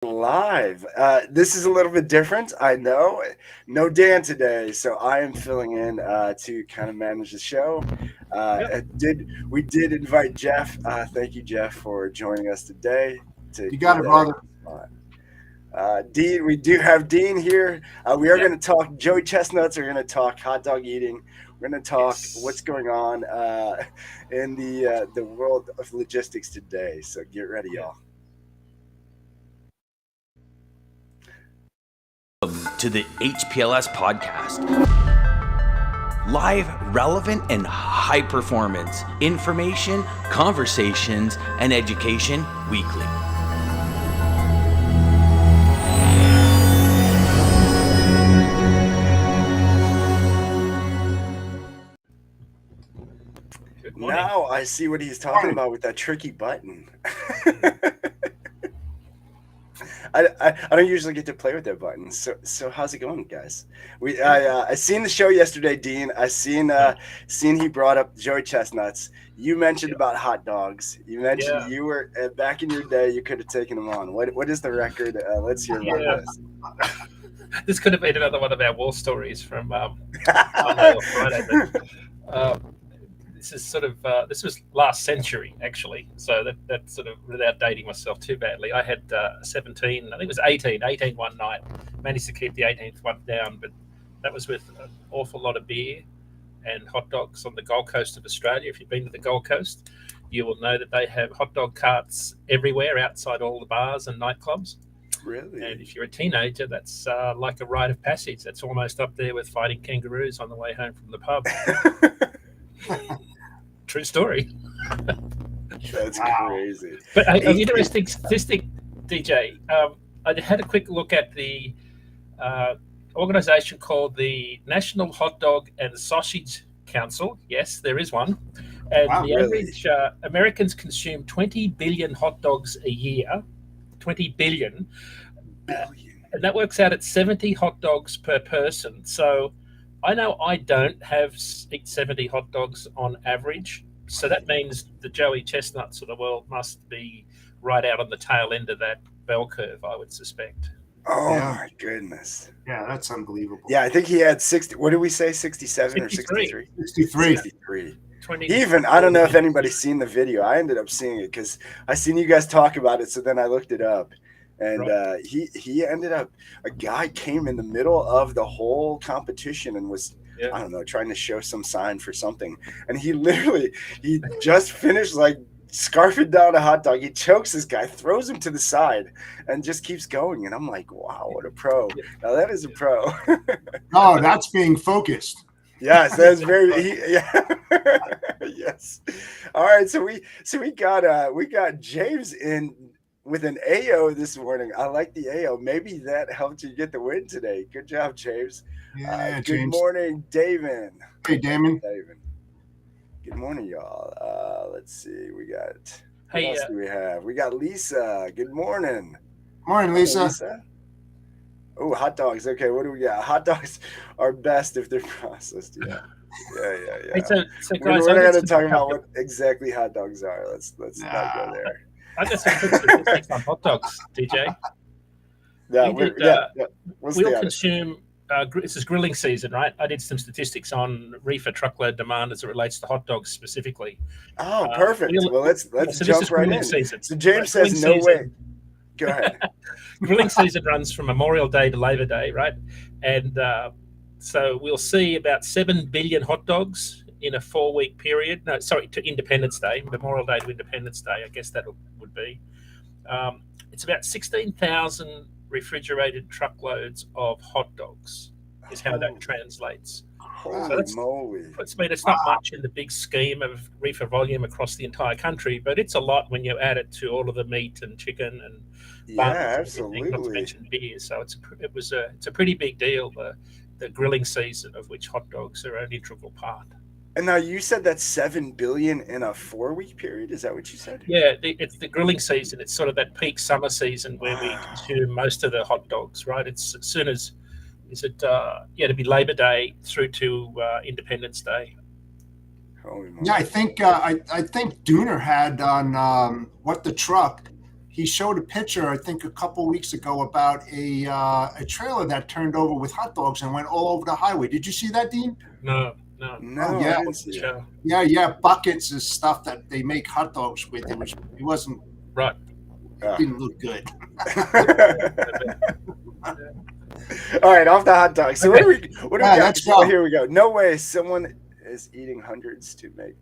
Live. This is a little bit different, I know. No Dan today, so I am filling in to kind of manage the show. Yep. We did invite Jeff. Thank you, Jeff, for joining us today. To You got it, brother. Dean, we do have Dean here. We are Yep. going to talk Joey Chestnuts. We're going to talk hot dog eating. We're going to talk what's going on in the world of logistics today. So get ready, y'all. To the HPLS podcast. Live, relevant, and high performance information, conversations, and education weekly. Now I see what he's talking about with that tricky button. I don't usually get to play with that button. So how's it going, guys? I seen the show yesterday, Dean. I seen he brought up Joey Chestnuts. You mentioned about hot dogs. You mentioned you were back in your day. You could have taken them on. What is the record? Let's hear about this. This could have been another one of our war stories from Monday or Friday. But, this was last century, actually. So that sort of, without dating myself too badly, I had 17, I think it was 18 one night. Managed to keep the 18th one down, but that was with an awful lot of beer and hot dogs on the Gold Coast of Australia. If you've been to the Gold Coast, you will know that they have hot dog carts everywhere outside all the bars and nightclubs. Really? And if you're a teenager, that's like a rite of passage. That's almost up there with fighting kangaroos on the way home from the pub. True story. That's crazy. But an interesting statistic, DJ. I had a quick look at the organization called the National Hot Dog and Sausage Council. Yes, there is one. And average Americans consume 20 billion hot dogs a year. 20 billion. And that works out at 70 hot dogs per person. So I know I don't eat 70 hot dogs on average. So that means the Joey Chestnuts of the world must be right out on the tail end of that bell curve, I would suspect. Oh, my goodness. Yeah, that's unbelievable. Yeah, I think he had 60. What did we say, 67 or 63? 63. I don't know if anybody's seen the video. I ended up seeing it because I seen you guys talk about it, so then I looked it up. And he ended up, a guy came in the middle of the whole competition and was, I don't know, trying to show some sign for something. And he just finished scarfing down a hot dog. He chokes this guy, throws him to the side, and just keeps going. And I'm like, wow, what a pro. Now that is a pro. Oh, that's being focused. Yes, that's yes. All right, so we got James in with an AO this morning. I like the AO. Maybe that helped you get the win today. Good job, James. Yeah, good James. morning, Daman. Hey, Daman. Good morning, y'all. Let's see. What Hey, else do we have? We got Lisa. Good morning. Morning, Lisa. Oh, hot dogs. Okay, what do we got? Hot dogs are best if they're processed. Yeah. Hey, so guys, we're not going to talk about what exactly hot dogs are. Let's not go there. I got some quick statistics on hot dogs, DJ. We'll consume. This is grilling season, right? I did some statistics on reefer truckload demand as it relates to hot dogs specifically. Oh, perfect. Well, let's jump right in. Season. So James says no way. Go ahead. Grilling season runs from Memorial Day to Labor Day, right? And so we'll see about 7 billion hot dogs in a 4-week period. No, sorry, to Independence Day, Memorial Day to Independence Day. I guess that would be. It's about 16,000 refrigerated truckloads of hot dogs is how that translates. Holy moly. It's not much in the big scheme of reefer volume across the entire country, but it's a lot when you add it to all of the meat and chicken and buns absolutely. And not to mention beer. So it's a pretty big deal, the grilling season, of which hot dogs are an integral part. And now you said that's 7 billion in a 4-week period. Is that what you said? Yeah, it's the grilling season. It's sort of that peak summer season where we consume most of the hot dogs, right? It's as soon as to be Labor Day through to Independence Day. Yeah, I think Dooner had on What the Truck. he showed a picture, I think a couple weeks ago, about a trailer that turned over with hot dogs and went all over the highway. Did you see that, Dean? No. Oh, yeah. I didn't see it. Yeah. Buckets of stuff that they make hot dogs with. It wasn't right. It didn't look good. All right, off the hot dogs. So what do we got? Go. Here we go. No way someone is eating hundreds to make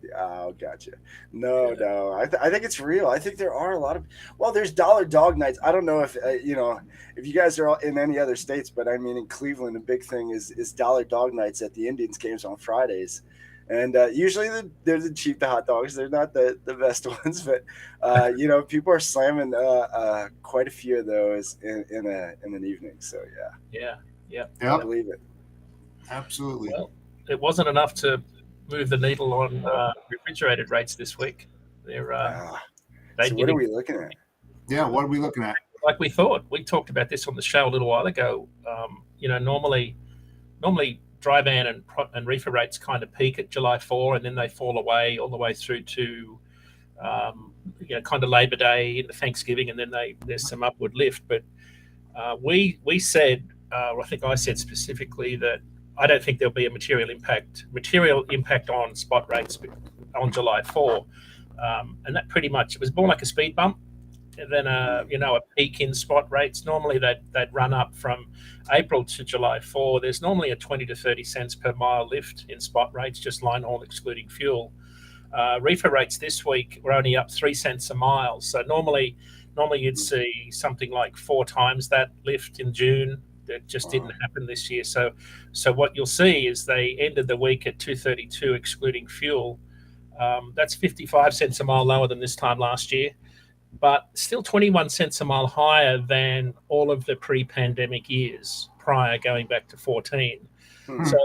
gotcha. No. I think it's real. I think there are a lot of, there's dollar dog nights. I don't know if if you guys are in any other states, but I mean in Cleveland a big thing is dollar dog nights at the Indians games on Fridays. And usually they're the cheap hot dogs. They're not the best ones, but people are slamming quite a few of those in an evening. So yeah, I believe it. Absolutely. Well, it wasn't enough to move the needle on refrigerated rates this week. So what are we looking at? Yeah, what are we looking at? Like we thought. We talked about this on the show a little while ago. Normally dry van and reefer rates kind of peak at July 4, and then they fall away all the way through to kind of Labor Day into Thanksgiving, and then there's some upward lift. But we said, I think I said specifically that I don't think there'll be a material impact on spot rates on July 4, and that pretty much, it was more like a speed bump than a peak in spot rates. Normally they'd run up from April to July 4. There's normally a 20 to 30 cents per mile lift in spot rates, just line haul excluding fuel. Reefer rates this week were only up 3 cents a mile. So normally you'd see something like 4 times that lift in June. That just didn't happen this year. So what you'll see is they ended the week at 232 excluding fuel. That's 55 cents a mile lower than this time last year, but still 21 cents a mile higher than all of the pre-pandemic years prior, going back to 14. So,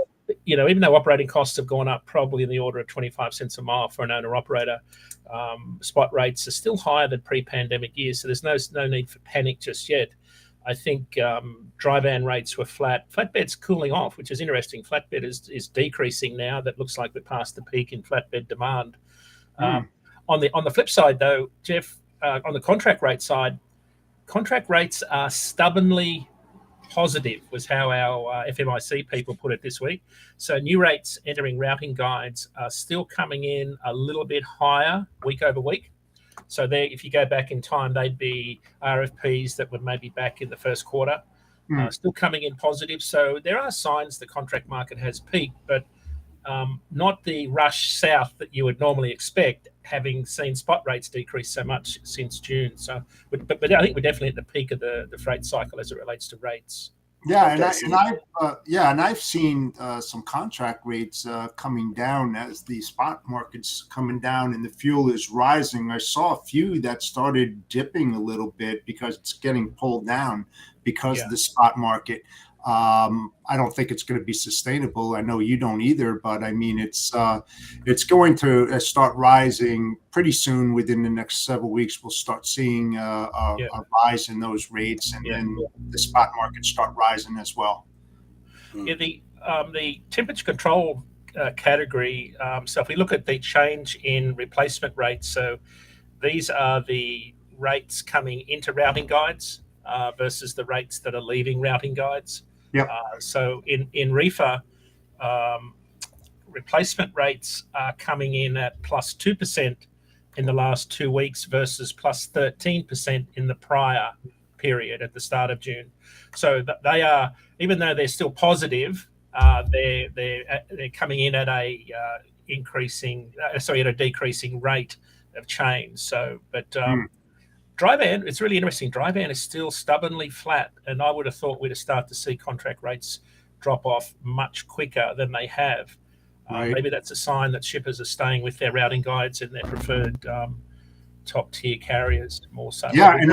even though operating costs have gone up probably in the order of 25 cents a mile for an owner-operator, spot rates are still higher than pre-pandemic years. So there's no need for panic just yet. I think dry van rates were flat. Flatbed's cooling off, which is interesting. Flatbed is decreasing now. That looks like we're past the peak in flatbed demand. On the flip side, though, Jeff, on the contract rate side, contract rates are stubbornly positive, was how our FMIC people put it this week. So new rates entering routing guides are still coming in a little bit higher week over week. So there, if you go back in time, they'd be RFPs that were maybe back in the first quarter, still coming in positive. So there are signs the contract market has peaked, but not the rush south that you would normally expect, having seen spot rates decrease so much since June. So, but I think we're definitely at the peak of the freight cycle as it relates to rates. Yeah, and I've seen some contract rates coming down as the spot market's coming down and the fuel is rising. I saw a few that started dipping a little bit because it's getting pulled down because of the spot market. I don't think it's going to be sustainable. I know you don't either, but I mean, it's going to start rising pretty soon. Within the next several weeks, we'll start seeing a rise in those rates, and then the spot market start rising as well. Yeah, the temperature control category. So if we look at the change in replacement rates, so these are the rates coming into routing guides versus the rates that are leaving routing guides. Yep. So in reefer, replacement rates are coming in at plus 2% in the last 2 weeks versus plus 13% in the prior period at the start of June. So they are, even though they're still positive, they're coming in at a decreasing rate of change. So, but dry van, it's really interesting. Dry van is still stubbornly flat, and I would have thought we'd have started to see contract rates drop off much quicker than they have. Maybe that's a sign that shippers are staying with their routing guides and their preferred top tier carriers more so. Yeah, and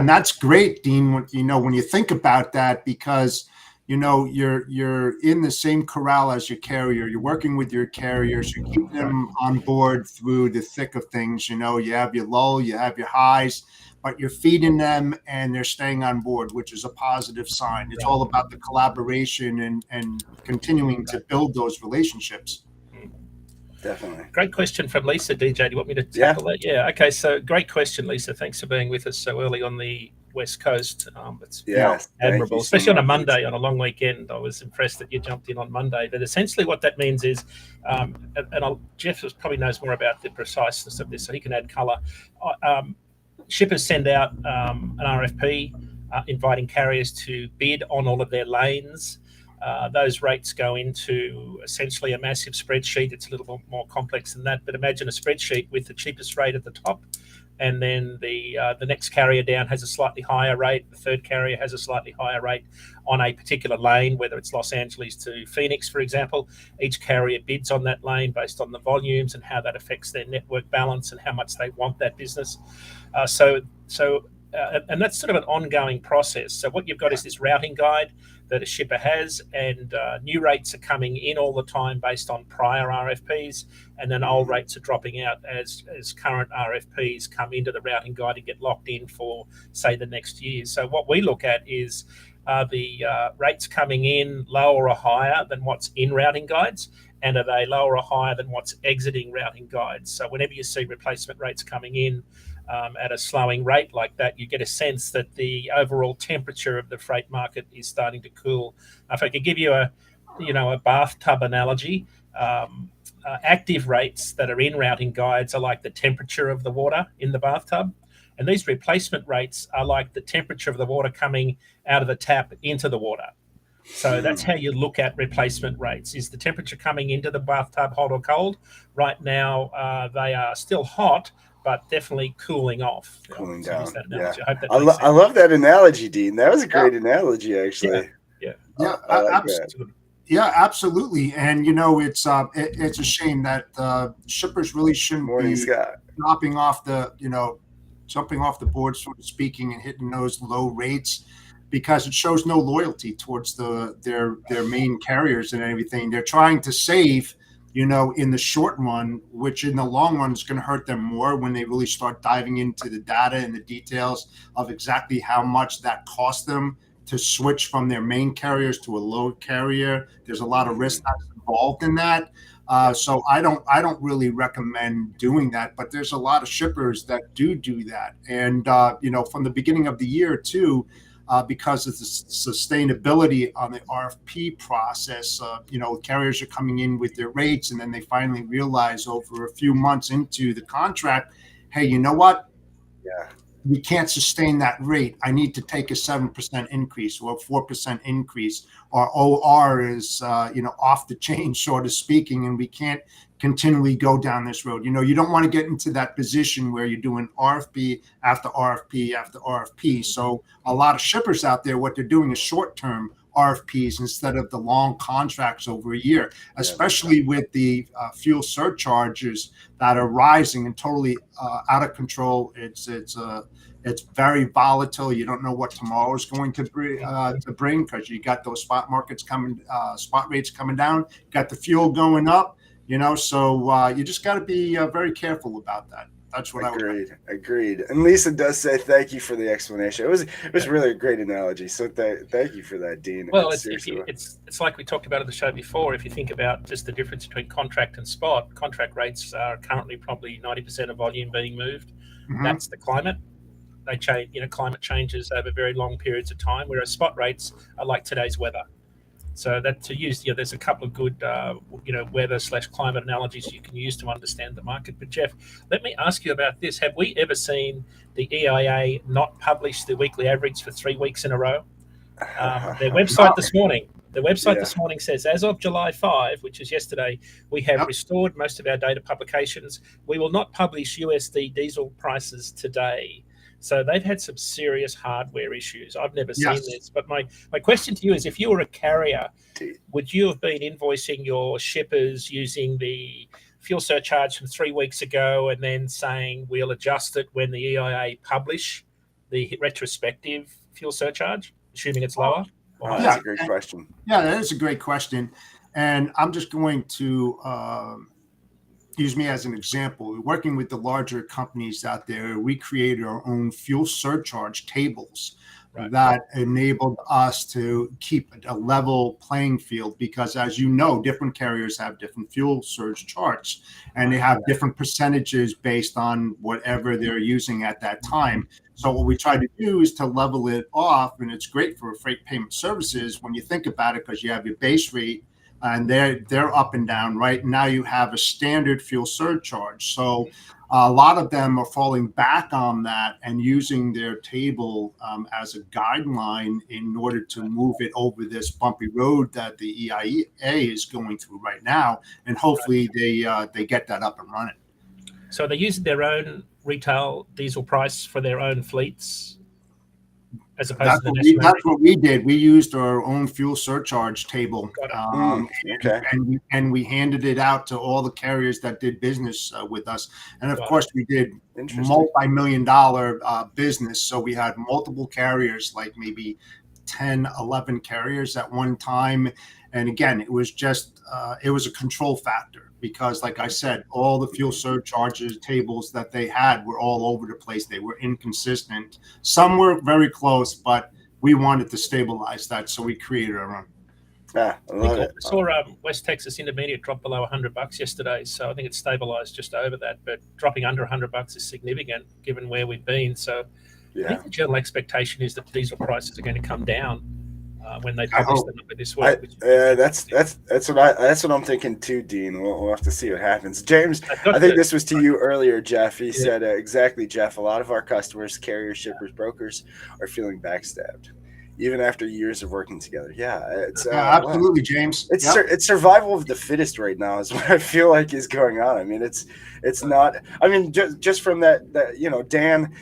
that's great, Dean. When you think about that, because you're in the same corral as your carrier. You're working with your carriers. You keep them on board through the thick of things. You have your lull, you have your highs, but you're feeding them and they're staying on board, which is a positive sign. It's all about the collaboration and continuing to build those relationships. Definitely. Great question from Lisa. DJ, do you want me to tackle that? Yeah. Okay. So great question, Lisa. Thanks for being with us so early on the West Coast. It's admirable, especially on a Monday, on a long weekend. I was impressed that you jumped in on Monday. But essentially what that means is, Jeff probably knows more about the preciseness of this, so he can add colour. Shippers send out an RFP inviting carriers to bid on all of their lanes. Those rates go into essentially a massive spreadsheet. It's a little bit more complex than that, but imagine a spreadsheet with the cheapest rate at the top, and then the next carrier down has a slightly higher rate. The third carrier has a slightly higher rate on a particular lane, whether it's Los Angeles to Phoenix, for example. Each carrier bids on that lane based on the volumes and how that affects their network balance and how much they want that business. And that's sort of an ongoing process. So what you've got is this routing guide that a shipper has, and new rates are coming in all the time based on prior RFPs, and then old rates are dropping out as current RFPs come into the routing guide and get locked in for, say, the next year. So what we look at is the rates coming in lower or higher than what's in routing guides, and are they lower or higher than what's exiting routing guides? So whenever you see replacement rates coming in at a slowing rate like that, you get a sense that the overall temperature of the freight market is starting to cool. If I could give you a bathtub analogy, active rates that are in routing guides are like the temperature of the water in the bathtub, and these replacement rates are like the temperature of the water coming out of the tap into the water. So that's how you look at replacement rates. Is the temperature coming into the bathtub hot or cold? Right now, they are still hot, but definitely cooling off. Cooling down. I hope that I love that analogy, Dean. That was a great analogy, actually. Absolutely. And it's a shame that shippers really shouldn't be jumping off the board, sort of speaking, and hitting those low rates, because it shows no loyalty towards their main carriers and everything. They're trying to save, in the short run, which in the long run is going to hurt them more when they really start diving into the data and the details of exactly how much that costs them to switch from their main carriers to a low carrier. There's a lot of risk that's involved in that. So I don't really recommend doing that, but there's a lot of shippers that do that. And, from the beginning of the year too, because of the sustainability on the RFP process, carriers are coming in with their rates, and then they finally realize over a few months into the contract, hey, you know what? Yeah. We can't sustain that rate. I need to take a 7% increase or a 4% increase. Our OR is, off the chain, sort of speaking, and we can't continually go down this road. You don't want to get into that position where you're doing RFP after RFP after RFP. So a lot of shippers out there, what they're doing is short-term RFPs instead of the long contracts over a year, especially with the fuel surcharges that are rising and totally out of control. It's very volatile. You don't know what tomorrow is going to bring, because you got those spot rates coming down, you got the fuel going up. So you just got to be very careful about that. That's what Agreed. And Lisa does say thank you for the explanation. It was really a great analogy. So thank you for that, Dean. Well, it's like we talked about in the show before. If you think about just the difference between contract and spot, contract rates are currently probably 90% of volume being moved. Mm-hmm. That's the climate. They change. Climate changes over very long periods of time, whereas spot rates are like today's weather. So that to use, there's a couple of good, weather/climate analogies you can use to understand the market. But Jeff, let me ask you about this. Have we ever seen the EIA not publish the weekly average for 3 weeks in a row? Their website this morning. This morning says, as of July 5, which is yesterday, we have restored most of our data publications. We will not publish USD diesel prices today. So they've had some serious hardware issues. I've never seen this. But my question to you is, if you were a carrier, would you have been invoicing your shippers using the fuel surcharge from 3 weeks ago and then saying we'll adjust it when the EIA publish the retrospective fuel surcharge, assuming it's lower? That's a great question. Yeah, that is a great question. And I'm just going to use me as an example. Working with the larger companies out there, we create our own fuel surcharge tables that enabled us to keep a level playing field, because as you know, different carriers have different fuel surge charts, and they have different percentages based on whatever they're using at that time. So what we try to do is to level it off, and it's great for freight payment services when you think about it, because you have your base rate and they're up and down. Right now you have a standard fuel surcharge. So a lot of them are falling back on that and using their table as a guideline in order to move it over this bumpy road that the EIA is going through right now. And hopefully they get that up and running. So they use their own retail diesel price for their own fleets, as opposed to the that's what we did. We used our own fuel surcharge table, and we handed it out to all the carriers that did business with us. And of course, we did multi-million-dollar business. So we had multiple carriers, like maybe 10, 11 carriers at one time. And again, it was just it was a control factor, because like I said, all the fuel surcharges tables that they had were all over the place. They were inconsistent. Some were very close, but we wanted to stabilize that, so we created our own. Yeah, I love it. I saw West Texas Intermediate drop below $100 yesterday, so I think it's stabilized just over that. But dropping under $100 is significant given where we've been. So I think the general expectation is that diesel prices are going to come down when they publish the number this week. That's what I'm thinking too, Dean. We'll have to see what happens. James, I think this was to you earlier, Jeff. He said exactly, Jeff. A lot of our customers, carriers, shippers, brokers, are feeling backstabbed, even after years of working together. Yeah, it's absolutely, James. It's survival of the fittest right now is what I feel like is going on. I mean, it's not. I mean, just from that Dan.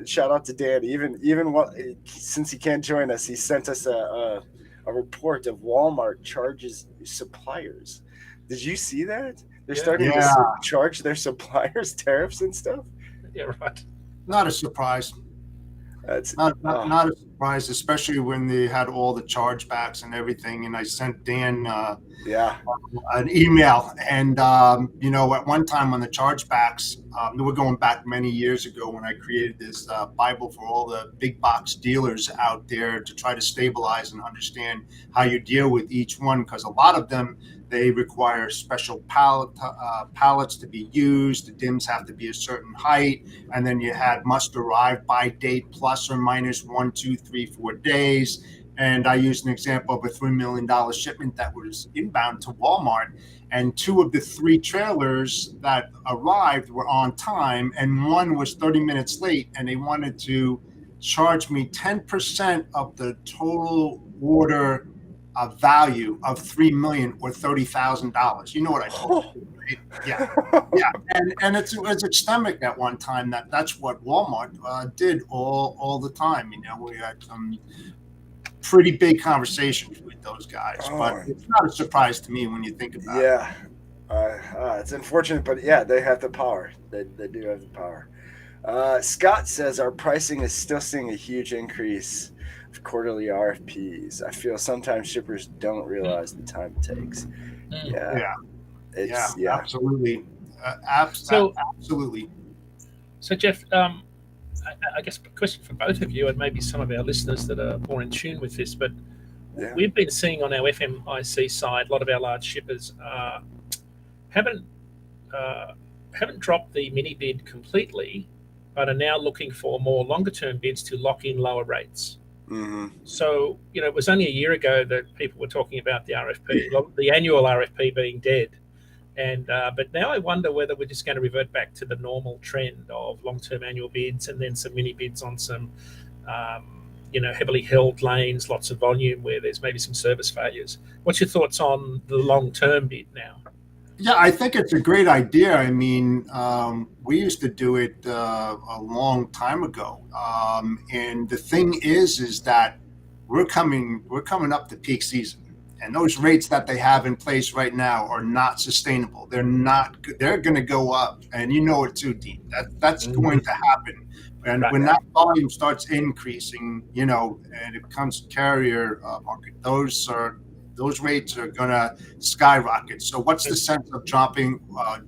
Shout out to Dan. Even since he can't join us, he sent us a report of Walmart charges suppliers. Did you see that? They're starting to charge their suppliers tariffs and stuff. Yeah, right. Not a surprise. That's not a surprise, especially when they had all the chargebacks and everything. And I sent Dan an email. And, at one time on the chargebacks, we're going back many years ago when I created this Bible for all the big box dealers out there to try to stabilize and understand how you deal with each one, because a lot of them, they require special pallets to be used. The DIMs have to be a certain height. And then you had must arrive by date plus or minus 1, 2, 3, 4 days. And I used an example of a $3 million shipment that was inbound to Walmart. And 2 of the 3 trailers that arrived were on time, and 1 was 30 minutes late. And they wanted to charge me 10% of the total order value of $3 million or $30,000. You know what I told you, right? Yeah. And it's systemic at one time. That's what Walmart did all the time. We had some pretty big conversations with those guys, but it's not a surprise to me when you think about it. It's unfortunate, but they have the power. They do have the power. Scott says our pricing is still seeing a huge increase of quarterly RFPs. I feel sometimes shippers don't realize the time it takes. Absolutely. Absolutely. So Jeff, I guess a question for both of you and maybe some of our listeners that are more in tune with this, but we've been seeing on our FMIC side, a lot of our large shippers haven't dropped the mini bid completely, but are now looking for more longer term bids to lock in lower rates. Mm-hmm. So, it was only a year ago that people were talking about the RFP, the annual RFP being dead. And but now I wonder whether we're just going to revert back to the normal trend of long-term annual bids and then some mini bids on some, heavily held lanes, lots of volume where there's maybe some service failures. What's your thoughts on the long-term bid now? Yeah, I think it's a great idea. I mean, we used to do it a long time ago, and the thing is that we're coming up to peak season. And those rates that they have in place right now are not sustainable. They're not. They're going to go up, and you know it too, Dean. That's going to happen. And when that volume starts increasing, and it becomes carrier market, those are those rates are going to skyrocket. So what's the sense of jumping off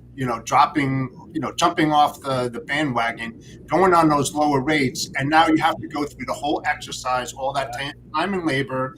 the bandwagon, going on those lower rates, and now you have to go through the whole exercise, all that time and labor,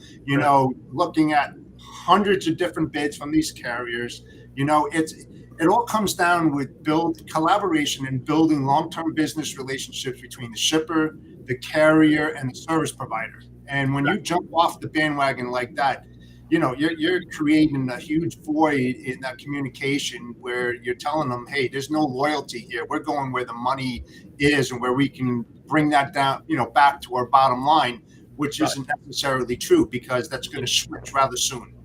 looking at hundreds of different bids from these carriers. It all comes down with collaboration and building long-term business relationships between the shipper, the carrier, and the service provider. And when you jump off the bandwagon like that, you're creating a huge void in that communication where you're telling them, hey, there's no loyalty here. We're going where the money is and where we can bring that down, back to our bottom line, which isn't necessarily true, because that's going to switch rather soon.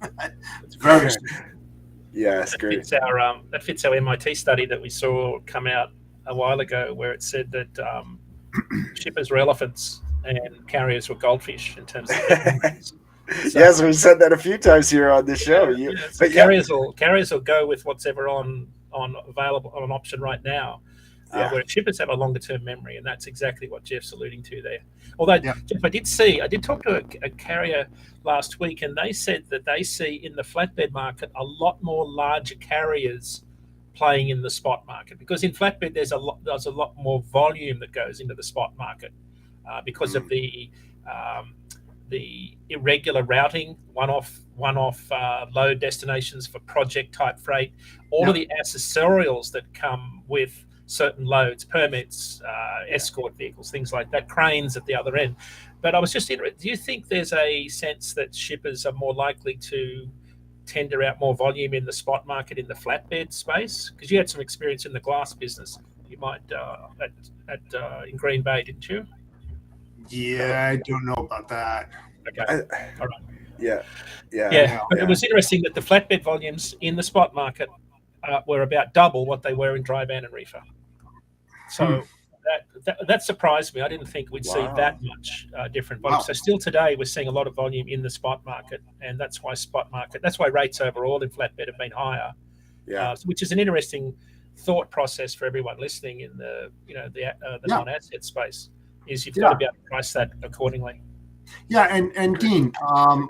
It's very soon. Yeah, it's great. That fits our MIT study that we saw come out a while ago, where it said that shippers were elephants and carriers were goldfish in terms of yes, we've said that a few times here on this show. But carriers will go with what's ever on available on an option right now, where shippers have a longer term memory, and that's exactly what Jeff's alluding to there. Although, Jeff, I did talk to a carrier last week, and they said that they see in the flatbed market a lot more larger carriers playing in the spot market, because in flatbed there's a lot more volume that goes into the spot market because of the irregular routing, one-off load destinations for project type freight, all of the accessorials that come with certain loads, permits, escort vehicles, things like that, cranes at the other end. But I was just interested, do you think there's a sense that shippers are more likely to tender out more volume in the spot market in the flatbed space? Because you had some experience in the glass business. You might in Green Bay, didn't you? Yeah, I don't know about that. Okay, all right. Yeah. But it was interesting that the flatbed volumes in the spot market were about double what they were in dry van and reefer. So that surprised me. I didn't think we'd see that much different volume. So still today, we're seeing a lot of volume in the spot market, and that's why rates overall in flatbed have been higher. Which is an interesting thought process for everyone listening in the non-asset space. Is you've got to be able to price that accordingly. Yeah, and Dean,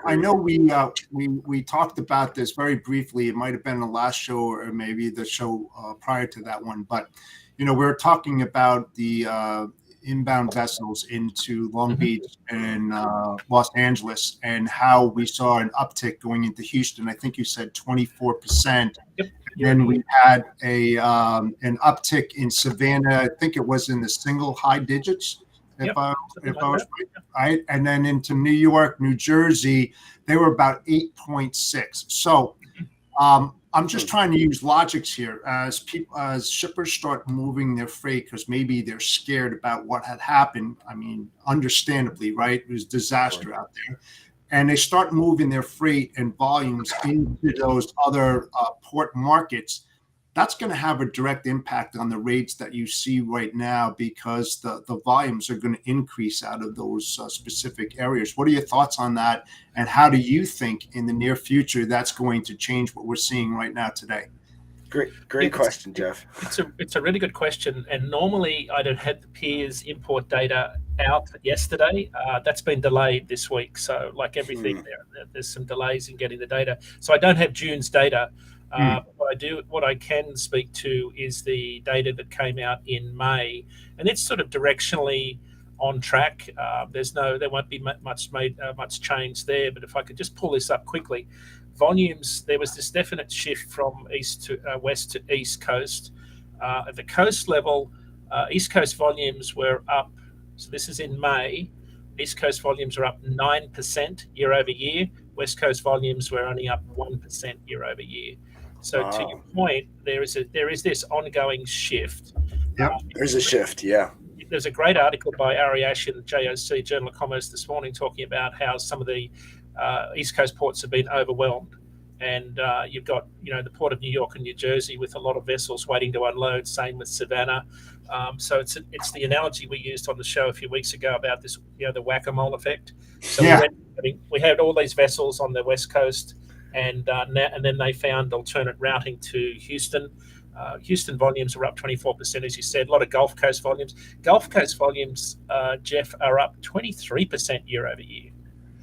I know we talked about this very briefly. It might have been the last show or maybe the show prior to that one, but we were talking about the inbound vessels into Long Beach and Los Angeles, and how we saw an uptick going into Houston. I think you said 24%. Yep. Then we had an uptick in Savannah. I think it was in the single high digits. If I was right, and then into New York, New Jersey, they were about 8.6. So I'm just trying to use logics here as shippers start moving their freight, because maybe they're scared about what had happened. I mean, understandably, right? It was disaster out there. And they start moving their freight and volumes into those other port markets. That's going to have a direct impact on the rates that you see right now, because the volumes are going to increase out of those specific areas. What are your thoughts on that? And how do you think in the near future that's going to change what we're seeing right now today? Great question, Jeff. It's a really good question. And normally I'd have had the peers import data out yesterday. That's been delayed this week. So like everything there's some delays in getting the data. So I don't have June's data. What I can speak to is the data that came out in May, and it's sort of directionally on track. There won't be much change there. But if I could just pull this up quickly, volumes, there was this definite shift from west to east coast. At the coast level, east coast volumes were up. So this is in May. East coast volumes are up 9% year over year. West coast volumes were only up 1% year over year. So to your point, there is this ongoing shift. Yeah, there's a shift. Yeah, there's a great article by Ari Ash in the JOC Journal of Commerce this morning talking about how some of the East Coast ports have been overwhelmed, and you've got the Port of New York and New Jersey with a lot of vessels waiting to unload. Same with Savannah. So it's the analogy we used on the show a few weeks ago about this, the whack-a-mole effect. So we had all these vessels on the West Coast. And then they found alternate routing to Houston. Houston volumes are up 24%, as you said. A lot of Gulf Coast volumes. Gulf Coast volumes, Jeff, are up 23% year over year.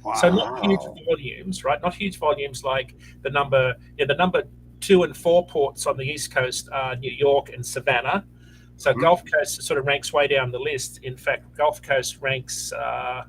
Wow. So not huge volumes, right? Not huge volumes like the number 2 and 4 ports on the East Coast are New York and Savannah. So Gulf Coast sort of ranks way down the list. In fact, Gulf Coast ranks. I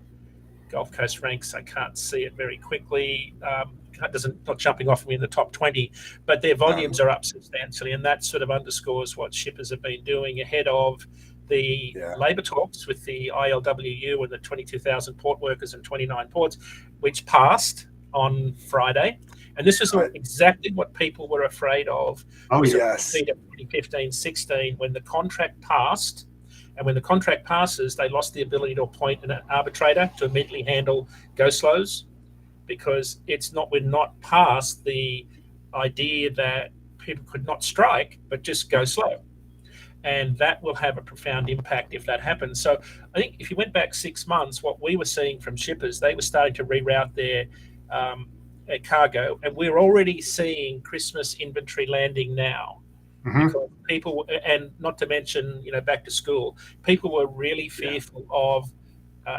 can't see it very quickly. Not jumping off me in the top 20, but their volumes are up substantially, and that sort of underscores what shippers have been doing ahead of the labour talks with the ILWU and the 22,000 port workers and 29 ports, which passed on Friday. And this is exactly what people were afraid of. Oh, yes. 2015-16, when the contract passed. And when the contract passes, they lost the ability to appoint an arbitrator to immediately handle go-slows, because we're not past the idea that people could not strike, but just go slow. And that will have a profound impact if that happens. So I think if you went back 6 months, what we were seeing from shippers, they were starting to reroute their cargo, and we're already seeing Christmas inventory landing now. Because people, and not to mention, back to school, people were really fearful of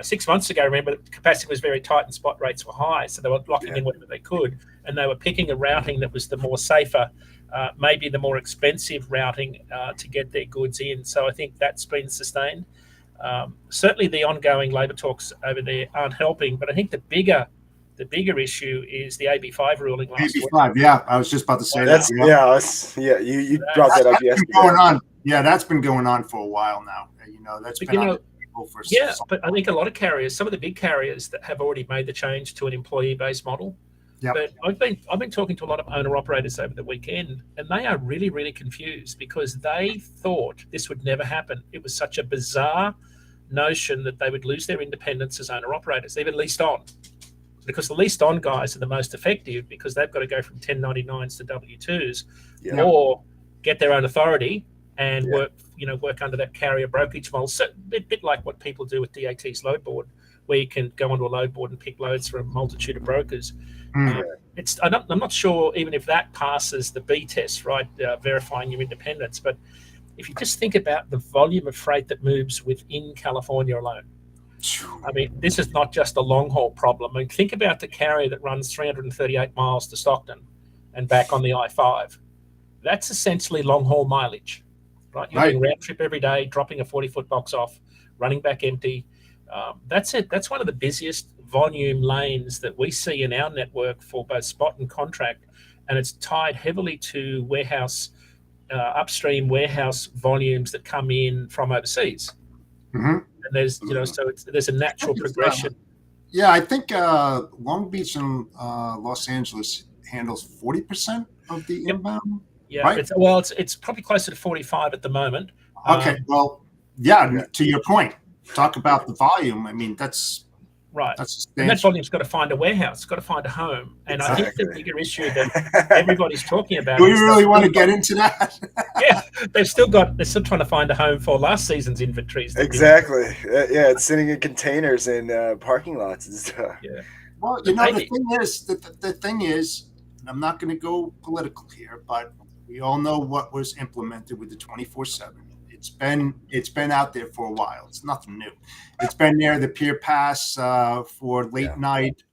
6 months ago. Remember, the capacity was very tight and spot rates were high, so they were locking in whatever they could, and they were picking a routing that was the more safer, maybe the more expensive routing to get their goods in. So I think that's been sustained. Certainly, the ongoing labour talks over there aren't helping, but I think the bigger issue is the AB5 ruling last week. AB5, yeah. I was just about to say that. You brought that up yesterday. That's been going on for a while now. That's been on the table for but I think a lot of carriers, some of the big carriers that have already made the change to an employee-based model. Yep. But I've been talking to a lot of owner-operators over the weekend, and they are really, really confused because they thought this would never happen. It was such a bizarre notion that they would lose their independence as owner-operators, even leased on. Because the leased on guys are the most effective because they've got to go from 1099s to W2s or get their own authority and work under that carrier brokerage model. So a bit like what people do with DAT's load board, where you can go onto a load board and pick loads from a multitude of brokers. I'm not sure even if that passes the B test, right, verifying your independence. But if you just think about the volume of freight that moves within California alone, I mean, this is not just a long-haul problem. I mean, think about the carrier that runs 338 miles to Stockton and back on the I-5. That's essentially long-haul mileage, right? You're doing round trip every day, dropping a 40-foot box off, running back empty. That's it. That's one of the busiest volume lanes that we see in our network for both spot and contract, and it's tied heavily to upstream warehouse volumes that come in from overseas. And there's, there's a natural progression. I think Long Beach and Los Angeles handles 40% of the inbound. Yeah, right? It's probably closer to 45 at the moment. Okay, to your point, talk about the volume. I mean, that's right. And that volume's got to find a warehouse, it's got to find a home. And I think the bigger issue that everybody's talking about. Do we really want to get into that? They're still trying to find a home for last season's inventories. Exactly. It's sitting in containers in parking lots and stuff. Yeah. Well, the thing is, and I'm not going to go political here, but we all know what was implemented with the 24/7. It's been out there for a while. It's nothing new. It's been there, the Pier Pass for late night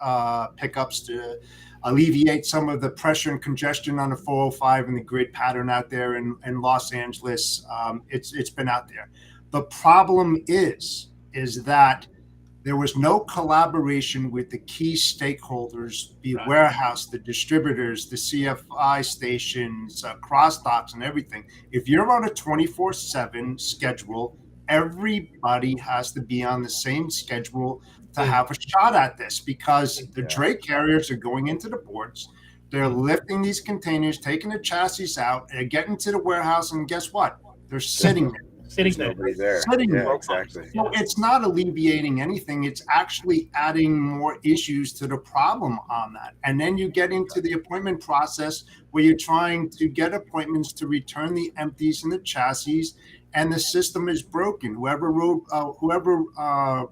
pickups to alleviate some of the pressure and congestion on the 405 and the grid pattern out there in Los Angeles. It's been out there. The problem is that there was no collaboration with the key stakeholders, the warehouse, the distributors, the CFI stations, cross docks, and everything. If you're on a 24/7 schedule, everybody has to be on the same schedule to have a shot at this, because the dray carriers are going into the ports. They're lifting these containers, taking the chassis out, and getting to the warehouse, and guess what? They're sitting there. Nobody there. Exactly. So it's not alleviating anything. It's actually adding more issues to the problem on that. And then you get into the appointment process where you're trying to get appointments to return the empties and the chassis, and the system is broken. Whoever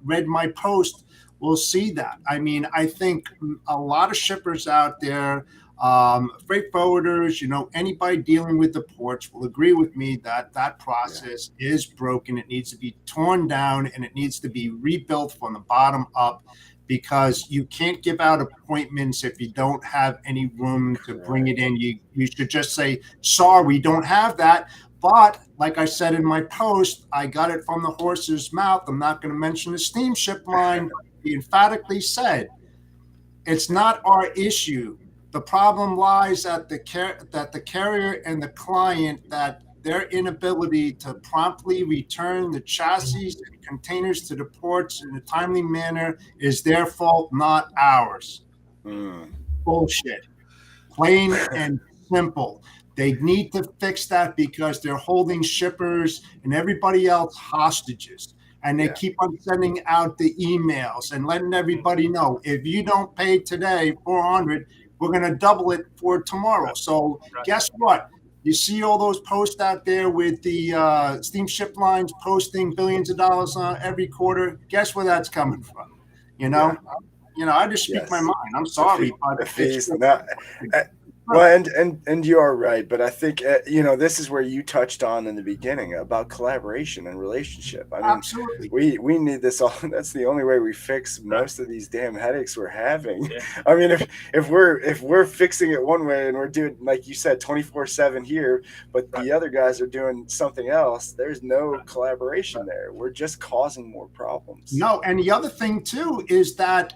read my post will see that. I mean, I think a lot of shippers out there, freight forwarders, anybody dealing with the ports will agree with me that that process is broken. It needs to be torn down and it needs to be rebuilt from the bottom up, because you can't give out appointments if you don't have any room to bring it in. You should just say, sorry, we don't have that. But like I said in my post, I got it from the horse's mouth. I'm not going to mention the steamship line. He emphatically said, it's not our issue. The problem lies at the carrier and the client, that their inability to promptly return the chassis and containers to the ports in a timely manner is their fault, not ours. Bullshit. Plain and simple. They need to fix that because they're holding shippers and everybody else hostages. And they keep on sending out the emails and letting everybody know, if you don't pay today $400, we're going to double it for tomorrow. So guess what? You see all those posts out there with the steamship lines posting billions of dollars every quarter. Guess where that's coming from? I just speak my mind. I'm sorry, but well, and you are right, but I think this is where you touched on in the beginning about collaboration and relationship. I mean, absolutely, we need this all. That's the only way we fix most of these damn headaches we're having. I mean, if we're fixing it one way and we're doing, like you said, 24/7 here, but the other guys are doing something else, there's no collaboration there. We're just causing more problems. No, and the other thing too is that,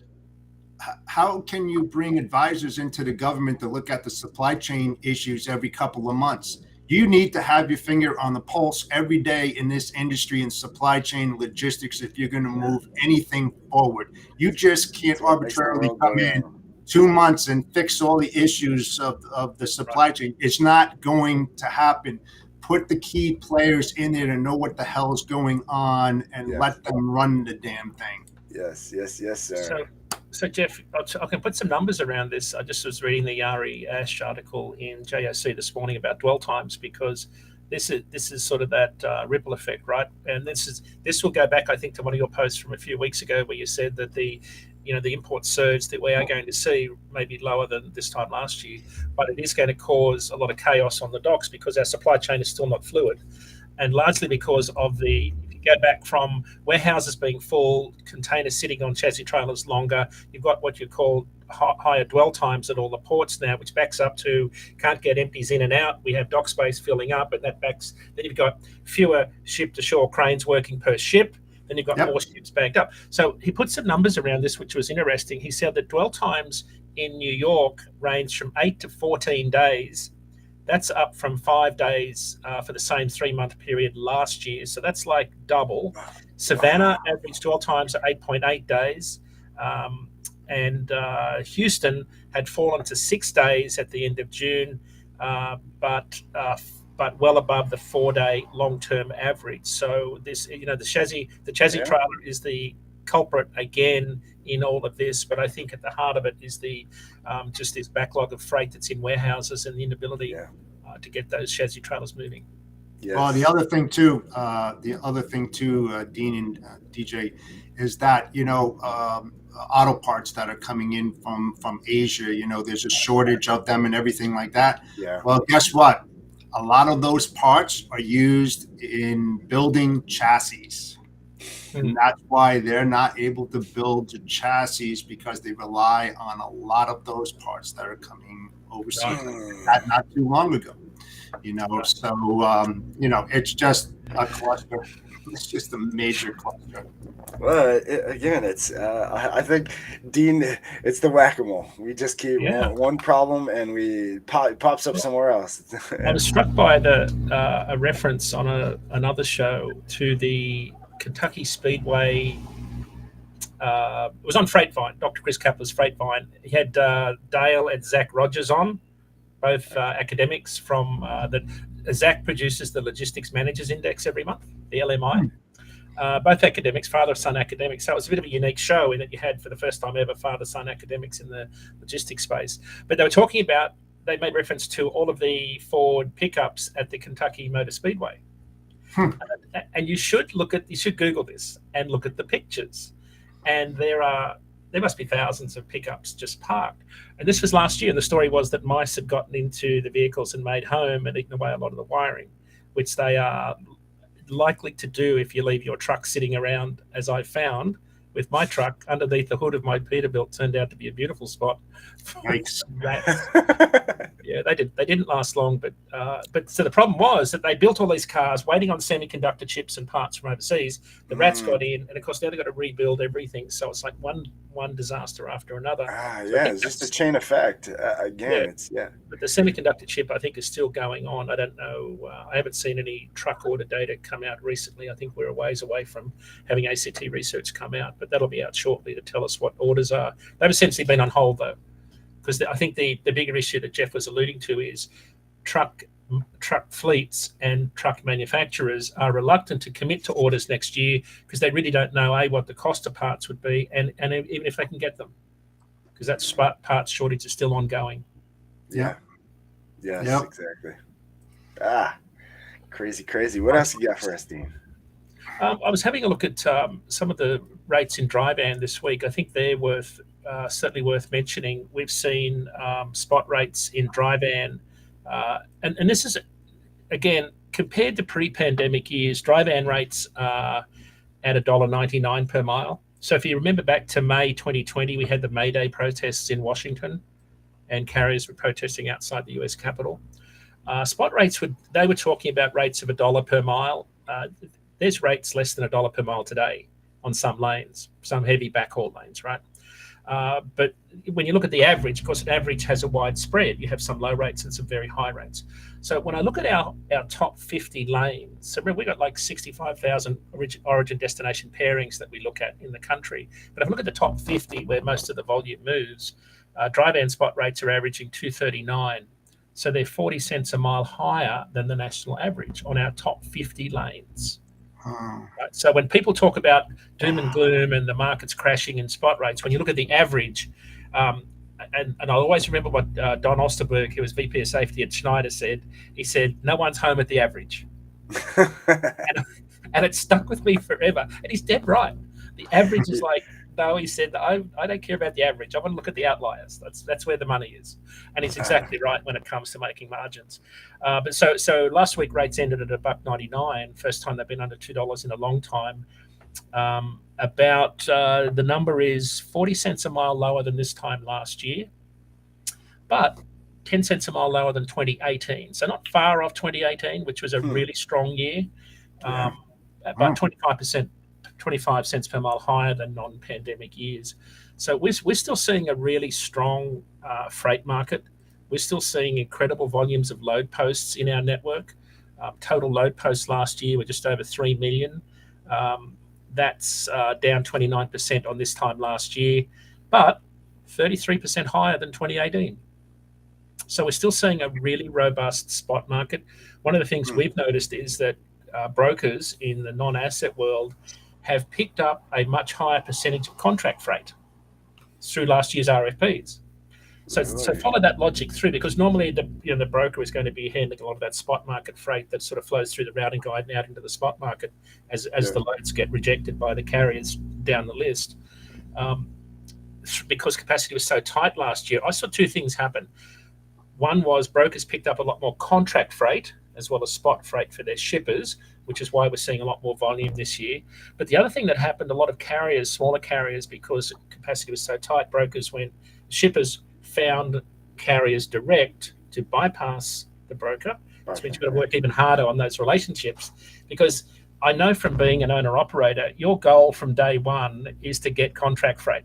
how can you bring advisors into the government to look at the supply chain issues every couple of months? You need to have your finger on the pulse every day in this industry and supply chain logistics if you're going to move anything forward. You just can't arbitrarily come in 2 months and fix all the issues of the supply chain. It's not going to happen. Put the key players in there to know what the hell is going on and let them run the damn thing. Yes, sir. So Jeff, I can put some numbers around this. I just was reading the Yari Ash article in JOC this morning about dwell times, because this is sort of that ripple effect, right? And this will go back, I think, to one of your posts from a few weeks ago where you said that the import surge that we are going to see may be lower than this time last year, but it is going to cause a lot of chaos on the docks because our supply chain is still not fluid, and largely because of go back from warehouses being full, containers sitting on chassis trailers longer. You've got what you call higher dwell times at all the ports now, which backs up to can't get empties in and out. We have dock space filling up, and that backs. Then you've got fewer ship-to-shore cranes working per ship. Then you've got more ships backed up. So he put some numbers around this, which was interesting. He said that dwell times in New York range from 8 to 14 days. That's up from 5 days for the same 3-month period last year. So that's like double. Savannah average dwell times are 8.8 days. And Houston had fallen to 6 days at the end of June, but well above the 4-day long-term average. So this, the chassis trailer is the culprit again in all of this, but I think at the heart of it is the just this backlog of freight that's in warehouses and the inability to get those chassis trailers moving. Yes. Well, the other thing too, Dean and DJ, is that auto parts that are coming in from Asia. There's a shortage of them and everything like that. Yeah. Well, guess what? A lot of those parts are used in building chassis. And that's why they're not able to build the chassis, because they rely on a lot of those parts that are coming overseas. Not too long ago, So it's just a cluster. It's just a major cluster. Well, it's I think, Dean, it's the whack-a-mole. We just keep one problem and we pops up somewhere else. I was struck by a reference on another show to the Kentucky Speedway. It was on Freightvine, Dr. Chris Kapler's Freightvine. He had Dale and Zach Rogers on, both academics from that. Zach produces the Logistics Managers Index every month, the LMI. Both academics, father-son academics. So it was a bit of a unique show in that you had, for the first time ever, father-son academics in the logistics space. But they were talking about, they made reference to all of the Ford pickups at the Kentucky Motor Speedway. And you should Google this and look at the pictures. And there must be thousands of pickups just parked. And this was last year. And the story was that mice had gotten into the vehicles and made home and eaten away a lot of the wiring, which they are likely to do if you leave your truck sitting around, as I found, with my truck underneath the hood of my Peterbilt turned out to be a beautiful spot. Nice. Yeah, they didn't last long, but so the problem was that they built all these cars waiting on semiconductor chips and parts from overseas. The rats got in, and of course now they've got to rebuild everything. So it's like one disaster after another. It's just a chain effect. But the semiconductor chip, I think, is still going on. I don't know. I haven't seen any truck order data come out recently. I think we're a ways away from having ACT research come out, but that'll be out shortly to tell us what orders are. They've essentially been on hold though, because I think the bigger issue that Jeff was alluding to is truck fleets and truck manufacturers are reluctant to commit to orders next year because they really don't know what the cost of parts would be and even if they can get them, because that parts shortage is still ongoing. Exactly. Crazy. What else you got for us, Dean? I was having a look at some of the rates in dry van this week. I think they're certainly worth mentioning. We've seen spot rates in dry van, and this is, again, compared to pre-pandemic years, dry van rates are at $1.99 per mile. So if you remember back to May 2020, we had the May Day protests in Washington, and carriers were protesting outside the US Capitol. Spot rates they were talking about rates of $1 per mile. There's rates less than $1 per mile today on some lanes, some heavy backhaul lanes, right? But when you look at the average, of course, an average has a wide spread. You have some low rates and some very high rates. So when I look at our top 50 lanes, so we've got like 65,000 origin destination pairings that we look at in the country. But if I look at the top 50 where most of the volume moves, dry van spot rates are averaging $2.39. So they're 40 cents a mile higher than the national average on our top 50 lanes. Right? So when people talk about doom and gloom and the market's crashing in spot rates, when you look at the average, and I always remember what Don Osterberg, who was VP of Safety at Schneider, said. He said, "No one's home at the average," and it stuck with me forever. And he's dead right. The average is like, no, he said, I don't care about the average. I want to look at the outliers. That's where the money is. And he's exactly right when it comes to making margins. But so last week rates ended at $1.99, first time they've been under $2 in a long time. The number is 40 cents a mile lower than this time last year, but 10 cents a mile lower than 2018. So not far off 2018, which was a really strong year, about 25 cents per mile higher than non-pandemic years. So we're still seeing a really strong freight market. We're still seeing incredible volumes of load posts in our network. Total load posts last year were just over 3 million. That's down 29% on this time last year, but 33% higher than 2018. So we're still seeing a really robust spot market. One of the things we've noticed is that brokers in the non-asset world have picked up a much higher percentage of contract freight through last year's RFPs. So follow that logic through, because normally the broker is going to be handling a lot of that spot market freight that sort of flows through the routing guide and out into the spot market as the loads get rejected by the carriers down the list. Because capacity was so tight last year, I saw two things happen. One was brokers picked up a lot more contract freight as well as spot freight for their shippers, which is why we're seeing a lot more volume this year. But the other thing that happened, a lot of carriers, smaller carriers, because capacity was so tight, shippers found carriers direct to bypass the broker. Which means you've got to work even harder on those relationships, because I know from being an owner-operator, your goal from day one is to get contract freight.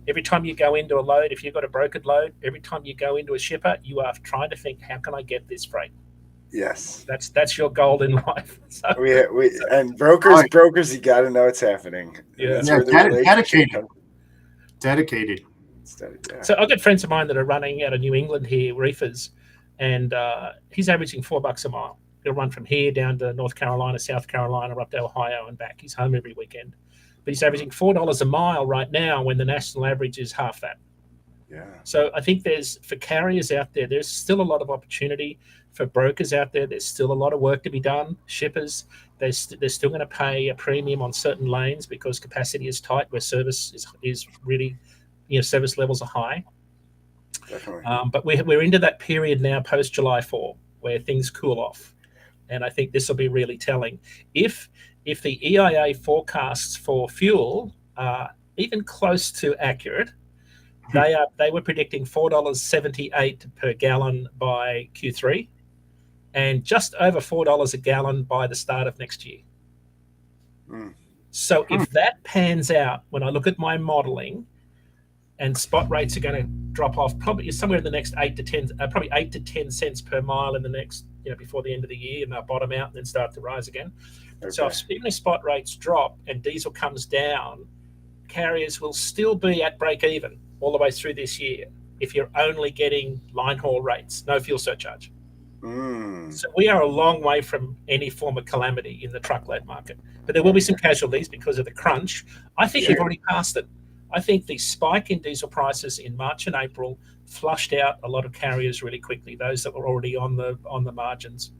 Every time you go into a load, if you've got a brokered load, every time you go into a shipper, you are trying to think, how can I get this freight? Yes, that's your goal in life. So, and brokers, you got to know what's happening. Dedicated. So I've got friends of mine that are running out of New England here, reefers, and he's averaging $4 a mile. He'll run from here down to North Carolina, South Carolina, up to Ohio and back. He's home every weekend, but he's averaging $4 a mile right now when the national average is half that. Yeah. So I think for carriers out there, there's still a lot of opportunity. For brokers out there, there's still a lot of work to be done. Shippers, they're still going to pay a premium on certain lanes because capacity is tight, where service is really, service levels are high. Definitely. But we're into that period now post July 4 where things cool off, and I think this will be really telling. If the EIA forecasts for fuel even close to accurate. They were predicting $4.78 per gallon by Q3, and just over $4 a gallon by the start of next year. So if that pans out, when I look at my modeling, and spot rates are going to drop off probably somewhere in the next 8 to 10 cents per mile in the next, before the end of the year, and they'll bottom out and then start to rise again. Okay. So even if spot rates drop and diesel comes down, carriers will still be at break even all the way through this year if you're only getting line haul rates, no fuel surcharge. So we are a long way from any form of calamity in the truckload market. But there will be some casualties because of the crunch. I think we've already passed it. I think the spike in diesel prices in March and April flushed out a lot of carriers really quickly, those that were already on the margins,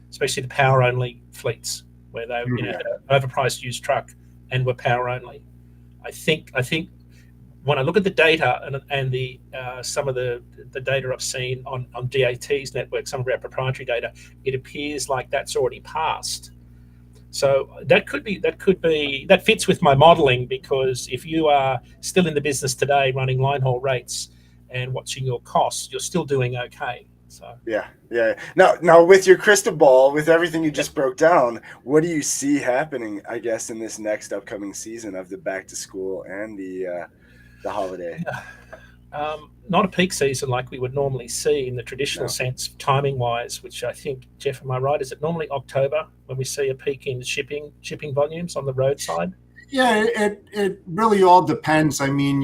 especially the power-only fleets where they had an overpriced used truck and were power-only. I think when I look at the data and the some of the data I've seen on DAT's network, some of our proprietary data, it appears like that's already passed. So that fits with my modeling, because if you are still in the business today running line haul rates and watching your costs, you're still doing okay. So yeah. Now with your crystal ball, with everything you just broke down, what do you see happening, I guess, in this next upcoming season of the back to school and the holiday? Not a peak season like we would normally see in the traditional sense, timing wise, which I think, Jeff, am I right? Is it normally October when we see a peak in shipping volumes on the roadside? Yeah, it really all depends. I mean,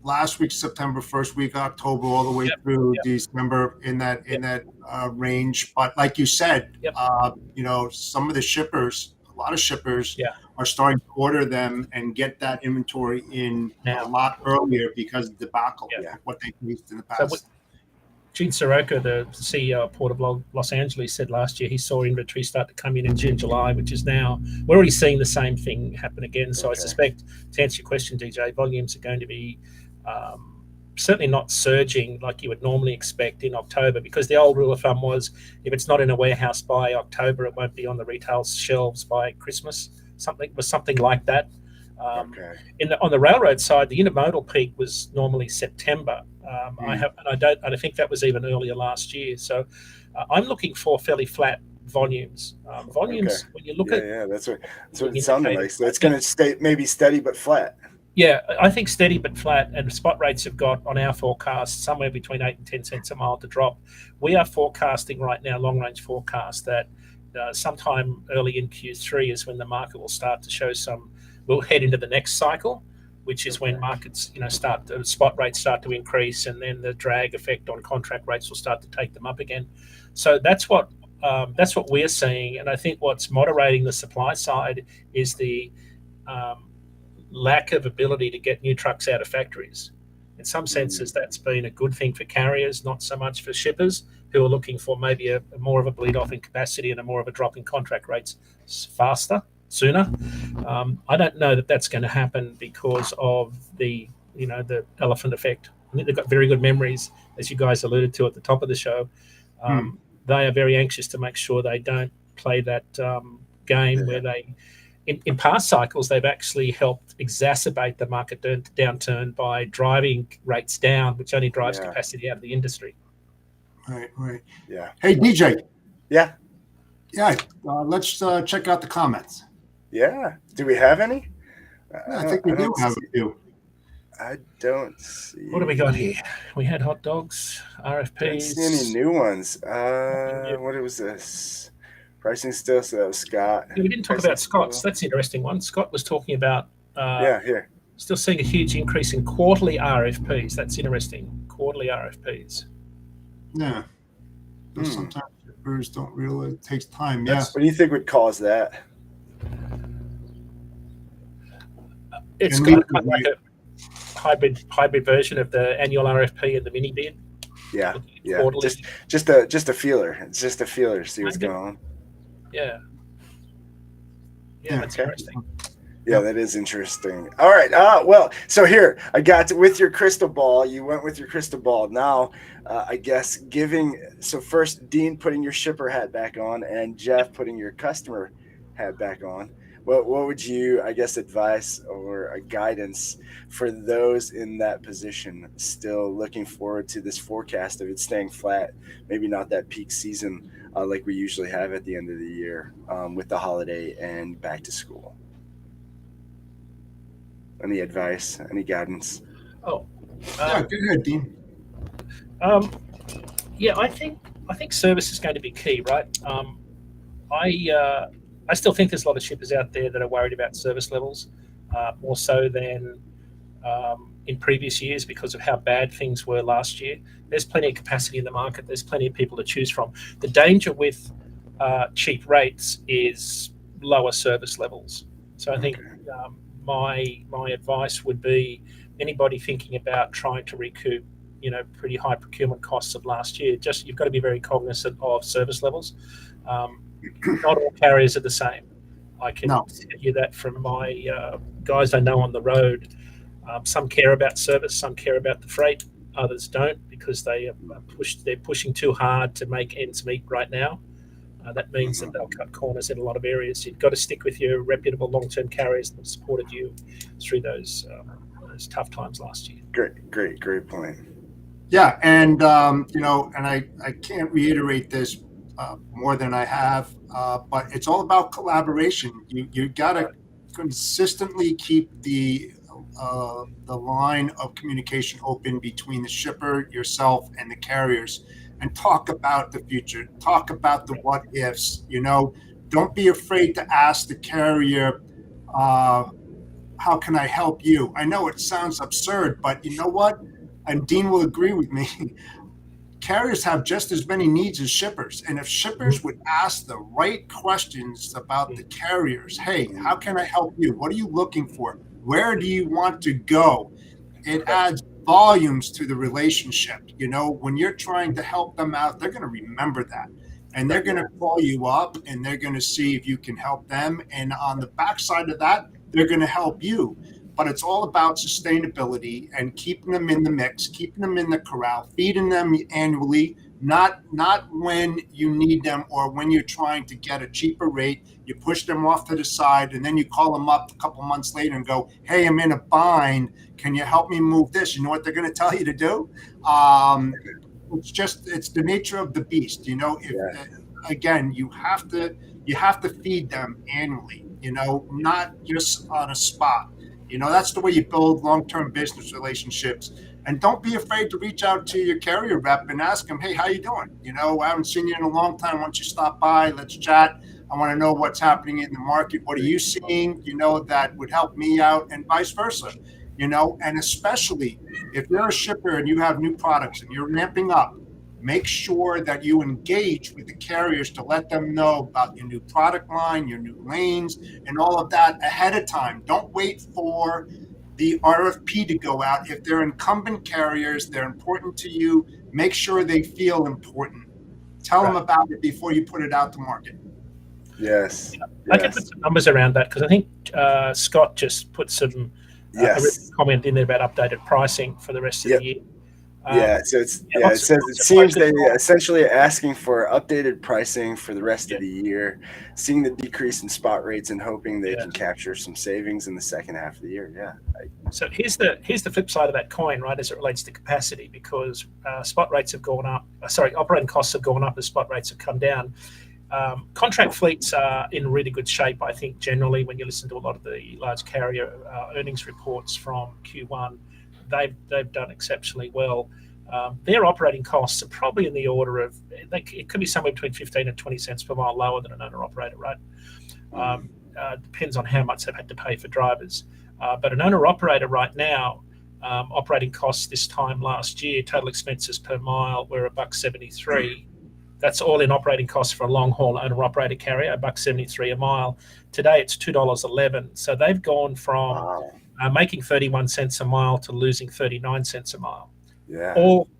last week September, first week October, all the way through December in that range. But like you said, some of the shippers, a lot of shippers are starting to order them and get that inventory in now, a lot earlier because of the debacle of what they faced in the past. So Gene Soroka, the CEO of Port of Los Angeles, said last year he saw inventory start to come in June, July, which is now, we're already seeing the same thing happen again. So I suspect, to answer your question, DJ, volumes are going to be certainly not surging like you would normally expect in October, because the old rule of thumb was if it's not in a warehouse by October, it won't be on the retail shelves by Christmas. Something like that. On the railroad side, the intermodal peak was normally September. I think that was even earlier last year. So I'm looking for fairly flat volumes. When you look at that's what it sounded like. So it's going to stay maybe steady but flat. Yeah, I think steady but flat, and spot rates have got on our forecast somewhere between 8 and 10 cents a mile to drop. We are forecasting right now, long range forecast, that sometime early in Q3 is when the market will start to show we'll head into the next cycle, which is when markets, spot rates start to increase, and then the drag effect on contract rates will start to take them up again. So that's what we're seeing, and I think what's moderating the supply side is the lack of ability to get new trucks out of factories. In some senses, that's been a good thing for carriers, not so much for shippers, who are looking for maybe a more of a bleed off in capacity and a more of a drop in contract rates sooner. I don't know that that's going to happen because of the elephant effect. I think they've got very good memories, as you guys alluded to at the top of the show. They are very anxious to make sure they don't play that game where they, in past cycles, they've actually helped exacerbate the market downturn by driving rates down, which only drives capacity out of the industry. Right. Yeah. Hey, DJ. Yeah. Let's check out the comments. Yeah. Do we have any? I think we do have a few. I don't see. What do we got here? We had hot dogs, RFPs. I don't see any new ones. What was this? Pricing still, so that was Scott. Yeah, we didn't talk about Scott's. That's an interesting one. Scott was talking about here. Still seeing a huge increase in quarterly RFPs. That's interesting. Quarterly RFPs. Yeah. Sometimes shippers don't realize it takes time. Yeah. What do you think would cause that? It's kind of like a hybrid version of the annual RFP and the mini bid. Yeah. Just a feeler. It's just a feeler to see what's going on. Yeah, that's interesting. Yeah, that is interesting. All right. Well, so here I got with your crystal ball. You went with your crystal ball. Now, I guess first Dean putting your shipper hat back on and Jeff putting your customer hat back on. What would you, I guess, advice or a guidance for those in that position still looking forward to this forecast of it staying flat, maybe not that peak season like we usually have at the end of the year with the holiday and back to school? Any advice, any guidance? Yeah, go ahead, Dean. Yeah, I think service is going to be key, right? I still think there's a lot of shippers out there that are worried about service levels, more so than in previous years because of how bad things were last year. There's plenty of capacity in the market. There's plenty of people to choose from. The danger with cheap rates is lower service levels. So I think my advice would be anybody thinking about trying to recoup, pretty high procurement costs of last year, just you've got to be very cognizant of service levels. Not all carriers are the same. I can tell you that from my guys I know on the road. Some care about service, some care about the freight, others don't because they're pushing too hard to make ends meet right now. That means that they'll cut corners in a lot of areas. You've got to stick with your reputable long-term carriers that have supported you through those tough times last year. Great point. Yeah, and and I can't reiterate this more than I have, but it's all about collaboration. You got to consistently keep the line of communication open between the shipper, yourself, and the carriers, and talk about the future. Talk about the what ifs. Don't be afraid to ask the carrier, how can I help you? I know it sounds absurd, but you know what? And Dean will agree with me. Carriers have just as many needs as shippers. And if shippers would ask the right questions about the carriers, hey, how can I help you? What are you looking for? Where do you want to go? It adds volumes to the relationship. When you're trying to help them out, they're going to remember that. And they're going to call you up and they're going to see if you can help them. And on the backside of that, they're going to help you. But it's all about sustainability and keeping them in the mix, keeping them in the corral, feeding them annually, not when you need them or when you're trying to get a cheaper rate. You push them off to the side and then you call them up a couple months later and go, hey, I'm in a bind. Can you help me move this? You know what they're going to tell you to do? It's the nature of the beast. Again, you have to feed them annually, not just on a spot. That's the way you build long-term business relationships. And don't be afraid to reach out to your carrier rep and ask them, hey, how you doing? I haven't seen you in a long time. Why don't you stop by? Let's chat. I want to know what's happening in the market. What are you seeing? That would help me out, and vice versa. And especially if you're a shipper and you have new products and you're ramping up, make sure that you engage with the carriers to let them know about your new product line, your new lanes, and all of that ahead of time. Don't wait for the RFP to go out. If they're incumbent carriers, they're important to you, make sure they feel important. Tell them about it before you put it out to market. Yes. I can put some numbers around that because I think Scott just put some comment in there about updated pricing for the rest of the year. It seems they essentially asking for updated pricing for the rest of the year, seeing the decrease in spot rates and hoping they can capture some savings in the second half of the year. So here's the flip side of that coin, right, as it relates to capacity, because spot rates have gone up. Operating costs have gone up as spot rates have come down. Contract fleets are in really good shape, I think, generally, when you listen to a lot of the large carrier earnings reports from Q1. They've done exceptionally well. Their operating costs are probably in the order of, it could be somewhere between 15 and 20 cents per mile lower than an owner-operator, right? Depends on how much they've had to pay for drivers. But an owner-operator right now, operating costs this time last year, total expenses per mile were $1.73. That's all in operating costs for a long-haul owner-operator carrier, $1.73 a mile. Today it's $2.11. So they've gone from making 31 cents a mile to losing 39 cents a mile.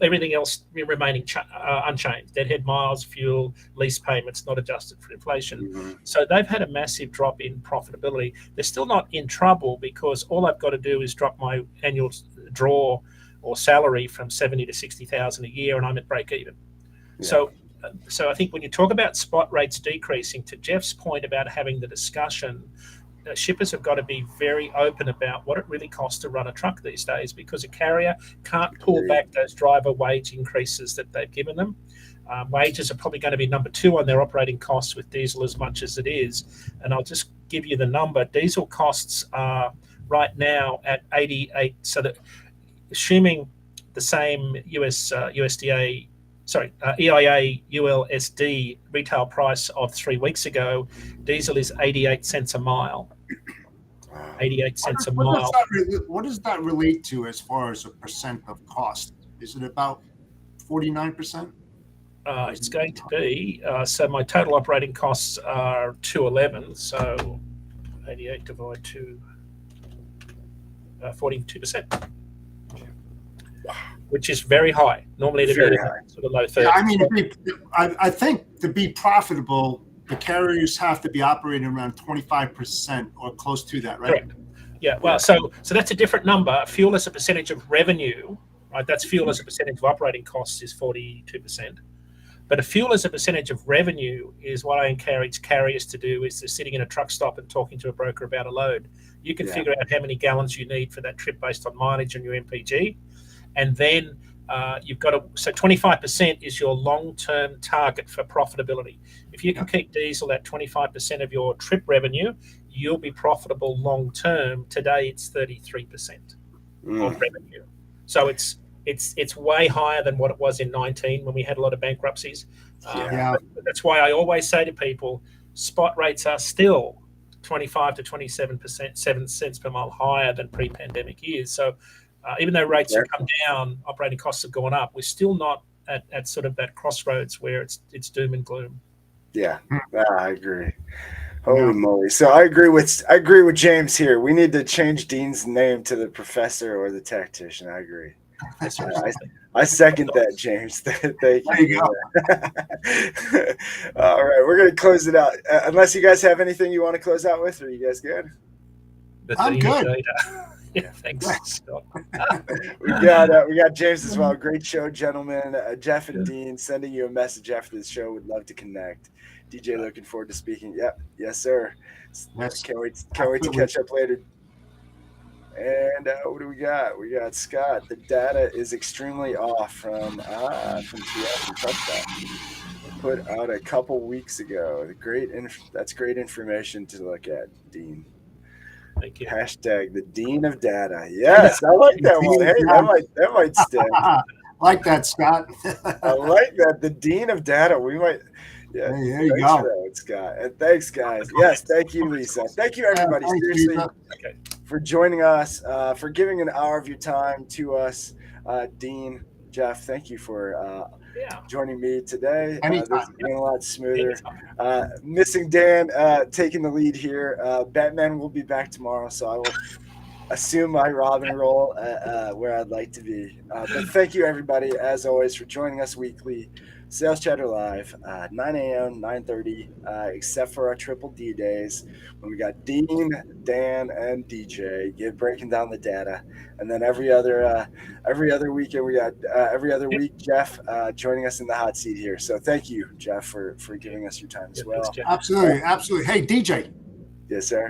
Everything else remaining unchanged. Deadhead miles, fuel, lease payments not adjusted for inflation. So they've had a massive drop in profitability. They're still not in trouble because all I've got to do is drop my annual draw or salary from 70 to 60,000 a year and I'm at break even. So I think when you talk about spot rates decreasing, to Jeff's point about having the discussion, shippers have got to be very open about what it really costs to run a truck these days, because a carrier can't pull back those driver wage increases that they've given them. Wages are probably going to be number 2 on their operating costs with diesel as much as it is. And I'll just give you the number. Diesel costs are right now at 88. So that assuming the same EIA ULSD retail price of 3 weeks ago, diesel is 88 cents a mile. 88 cents a mile. What does that relate to as far as a percent of cost? Is it about 49%? It's going to be, so my total operating costs are 211, so 88 divided to 42%, which is very high. Normally it'd be sort of low 30s. Yeah, I mean, I think to be profitable, the carriers have to be operating around 25% or close to that, right? Correct. Yeah, well, so that's a different number. Fuel as a percentage of revenue, right? That's fuel as a percentage of operating costs is 42%. But a fuel as a percentage of revenue is what I encourage carriers to do, is they're sitting in a truck stop and talking to a broker about a load. You can figure out how many gallons you need for that trip based on mileage and your MPG. And then you've got so 25% is your long-term target for profitability. If you can keep diesel at 25% of your trip revenue, you'll be profitable long-term. Today, it's 33% of revenue. So it's way higher than what it was in 19 when we had a lot of bankruptcies. But that's why I always say to people, spot rates are still 25 to 27%, 7 cents per mile higher than pre-pandemic years. So even though rates have come down, operating costs have gone up, we're still not at sort of that crossroads where it's doom and gloom. Yeah, I agree. Holy moly! So I agree with James here. We need to change Dean's name to the professor or the tactician. I agree. I second that, James. Thank you. All right, we're going to close it out. Unless you guys have anything you want to close out with, are you guys good? I'm good. Yeah, thanks, Scott. we got James as well. Great show, gentlemen. Jeff and Dean sending you a message after this show. Would love to connect. DJ, looking forward to speaking. Yep, yes, sir. Can't wait to catch up later. And what do we got? We got Scott. The data is extremely off from TF Truck Stop. Put out a couple weeks ago. That's great information to look at, Dean. Thank you. Hashtag the Dean of Data. Yes, I like that one. Hey, that might stick. Like that, Scott. I like that. The Dean of Data. We might. Yeah, hey, there you go. Scott. And thanks, guys. Yes, thank you, Lisa. Thank you, everybody. Seriously, for joining us, for giving an hour of your time to us. Dean, Jeff, thank you for joining me today. This has been a lot smoother. Missing Dan taking the lead here. Batman will be back tomorrow, so I will assume my Robin role where I'd like to be. But thank you, everybody, as always, for joining us weekly. Sales Chatter Live, 9 a.m., 9:30, except for our Triple D days when we got Dean, Dan, and DJ breaking down the data, and then every other weekend we got every other week Jeff joining us in the hot seat here. So thank you, Jeff, for giving us your time as well. Thanks, Absolutely. Hey, DJ. Yes, sir.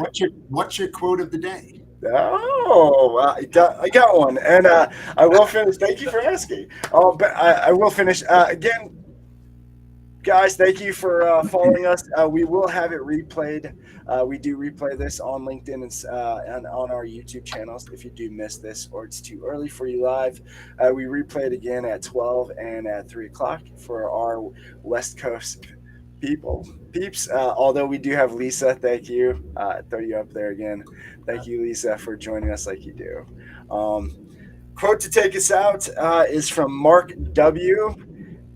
What's your quote of the day? Oh, I got one, and I will finish. Thank you for asking. But I will finish again. Guys, thank you for following us. We will have it replayed. We do replay this on LinkedIn and on our YouTube channels. If you do miss this or it's too early for you live, we replay it again at 12 and at 3 o'clock for our West Coast peeps. Although we do have Lisa. Thank you. Throw you up there again. Thank you, Lisa, for joining us like you do. Quote to take us out is from Mark W.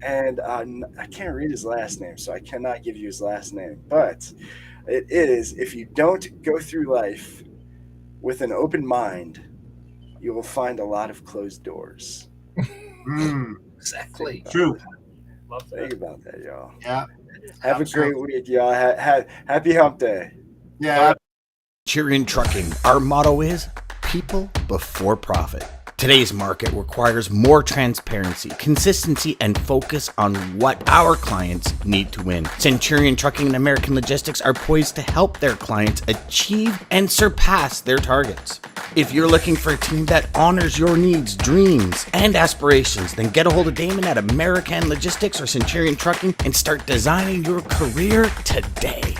And I can't read his last name, so I cannot give you his last name. But it is, if you don't go through life with an open mind, you will find a lot of closed doors. Exactly. True. Love that. Think about that, y'all. Yeah. Have a great week, y'all. Happy hump day. Yeah. Centurion Trucking. Our motto is people before profit. Today's market requires more transparency, consistency, and focus on what our clients need to win. Centurion Trucking and American Logistics are poised to help their clients achieve and surpass their targets. If you're looking for a team that honors your needs, dreams, and aspirations, then get a hold of Daman at American Logistics or Centurion Trucking and start designing your career today.